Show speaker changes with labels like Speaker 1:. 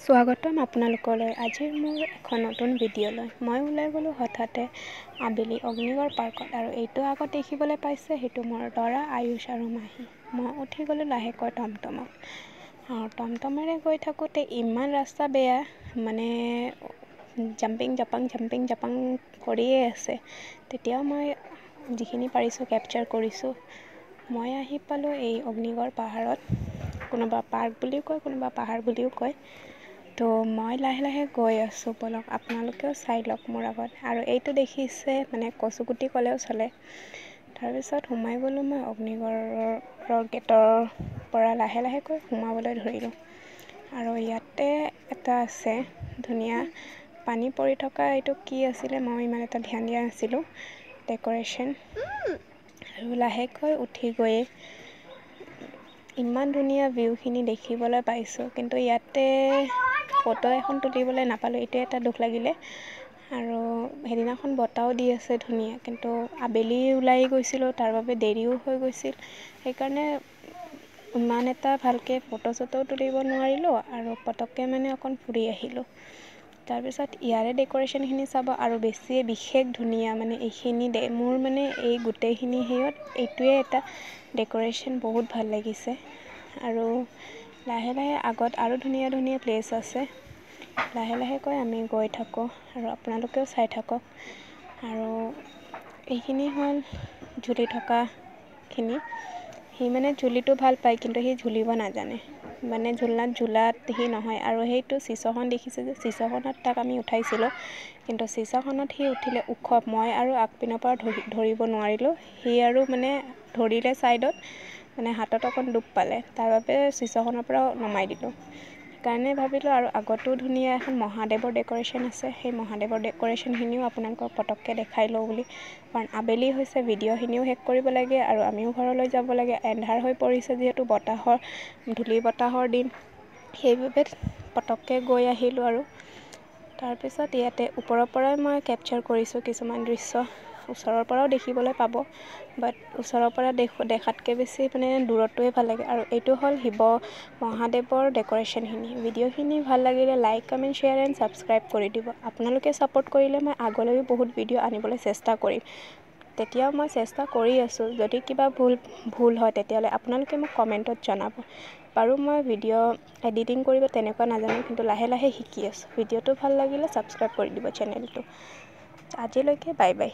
Speaker 1: স্বাগতম আপোনালোকলৈ আজিৰ মোৰ এখন নতুন ভিডিঅ'লৈ। মই ওলাই গ'লোঁ হঠাতে আবেলি অগ্নিগড় পাৰ্কত, আৰু এইটো আগত দেখিবলৈ পাইছে সেইটো মোৰ ল'ৰা আয়ুষ আৰু মাহী। মই উঠি গ'লোঁ লাহেকৈ টমটমত, আৰু টমটমেৰে গৈ থাকোঁতে ইমান ৰাস্তা বেয়া, মানে জাম্পিং জাপাং কৰিয়ে আছে। তেতিয়াও মই যিখিনি পাৰিছোঁ কেপচাৰ কৰিছোঁ। মই আহি পালোঁ এই অগ্নিগড় পাহাৰত, কোনোবা পাৰ্ক বুলিও কয়, কোনোবা পাহাৰ বুলিও কয়। তো মই লাহে লাহে গৈ আছোঁ, বলক আপোনালোকেও চাই লওক মোৰ আগত। আৰু এইটো দেখিছে মানে কচুগুটি ক'লেও চলে। তাৰপিছত সোমাই গ'লোঁ মই অগ্নিগড়ৰ গেটৰ পৰা লাহে লাহেকৈ সোমাবলৈ ধৰিলোঁ। আৰু ইয়াতে এটা আছে ধুনীয়া পানী পৰি থকা, এইটো কি আছিলে মই ইমান এটা ধ্যান দিয়া নাছিলোঁ, ডেক'ৰেশ্যন। আৰু লাহেকৈ উঠি গৈয়ে ইমান ধুনীয়া ভিউখিনি দেখিবলৈ পাইছোঁ, কিন্তু ইয়াতে ফটো এখন তুলিবলৈ নাপালোঁ, এইটোৱে এটা দুখ লাগিলে। আৰু সেইদিনাখন বতাহও দি আছে ধুনীয়া, কিন্তু আবেলি ওলাই গৈছিলোঁ, তাৰ বাবে দেৰিও হৈ গৈছিল। সেইকাৰণে ইমান এটা ভালকৈ ফটো চটোও তুলিব নোৱাৰিলোঁ, আৰু পটককৈ মানে অকণ ফুৰি আহিলোঁ। তাৰপিছত ইয়াৰে ডেক'ৰেশ্যনখিনি চাব, আৰু বেছিয়ে বিশেষ ধুনীয়া, মানে এইখিনি মোৰ মানে এই গোটেইখিনি হেৰিয়ত এইটোৱে এটা ডেক'ৰেশ্যন বহুত ভাল লাগিছে। আৰু লাহে লাহে আগত আৰু ধুনীয়া ধুনীয়া প্লেচ আছে, লাহে লাহেকৈ আমি গৈ থাকোঁ, আৰু আপোনালোকেও চাই থাকক। আৰু এইখিনি হ'ল ঝুলি থকাখিনি। সি মানে ঝুলিটো ভাল পায়, কিন্তু সি ঝুলিব নাজানে, মানে ঝোলাত সি নহয়। আৰু সেইটো চিচখন দেখিছে যে, চিচখনত তাক আমি উঠাইছিলোঁ, কিন্তু চিচখনত সি উঠিলে ওখ, মই আৰু আগপিনৰ পৰা ধৰিব নোৱাৰিলোঁ। সি আৰু মানে ধৰিলে ছাইডত, মানে হাতত অকণ দুখ পালে, তাৰ বাবে চিচখনৰ পৰা নমাই দিলোঁ। সেইকাৰণে ভাবিলোঁ আৰু আগতো ধুনীয়া এখন মহাদেৱৰ ডেক'ৰেশ্যন আছে, সেই মহাদেৱৰ ডেক'ৰেশ্যনখিনিও আপোনালোকক পটককৈ দেখাই লওঁ বুলি। কাৰণ আবেলি হৈছে, ভিডিঅ'খিনিও শেষ কৰিব লাগে, আৰু আমিও ঘৰলৈ যাব লাগে। এন্ধাৰ হৈ পৰিছে যিহেতু, ধূলি বতাহৰ দিন, সেইবাবে পটককৈ গৈ আহিলোঁ। আৰু তাৰপিছত ইয়াতে ওপৰৰ পৰাই মই কেপচাৰ কৰিছোঁ কিছুমান দৃশ্য, ওচৰৰ পৰাও দেখিবলৈ পাব, বাট ওচৰৰ পৰা দেখাতকৈ বেছি মানে দূৰতটোৱে ভাল লাগে। আৰু এইটো হ'ল মহাদেৱৰ ডেক'ৰেশ্যনখিনি। ভিডিঅ'খিনি ভাল লাগিলে like, comment, share and subscribe কৰি দিব। আপোনালোকে ছাপোৰ্ট কৰিলে মই আগলৈও বহুত ভিডিঅ' আনিবলৈ চেষ্টা কৰিম। তেতিয়াও মই চেষ্টা কৰি আছোঁ, যদি কিবা ভুল হয় তেতিয়াহ'লে আপোনালোকে মোক কমেণ্টত জনাব। বাৰু মই ভিডিঅ' এডিটিং কৰিব তেনেকুৱা নাজানো, কিন্তু লাহে লাহে শিকি আছোঁ। ভিডিঅ'টো ভাল লাগিলে ছাবস্ক্ৰাইব কৰি দিব চেনেলটো। আজিলৈকে বাই বাই।